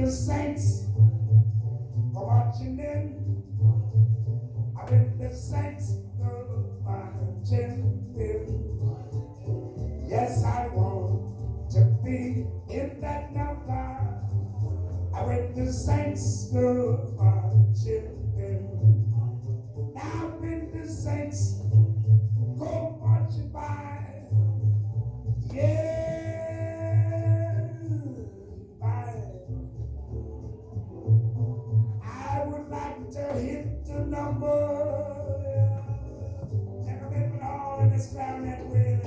the Saints for marching in. I went the Saints for marching in. Yes, I want to be in that number. I went the Saints for marching in. Now when the Saints go marching by, yeah, I would like to hit the number. Take a bit all in this clarinet way.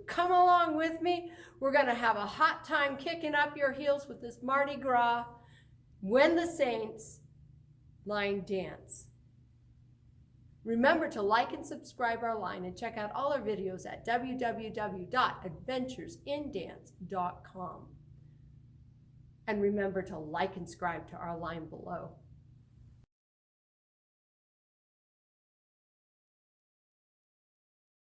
Come along with me. We're going to have a hot time kicking up your heels with this Mardi Gras When the Saints line dance. Remember to like and subscribe our line and check out all our videos at www.adventuresindance.com. And remember to like and subscribe to our line below.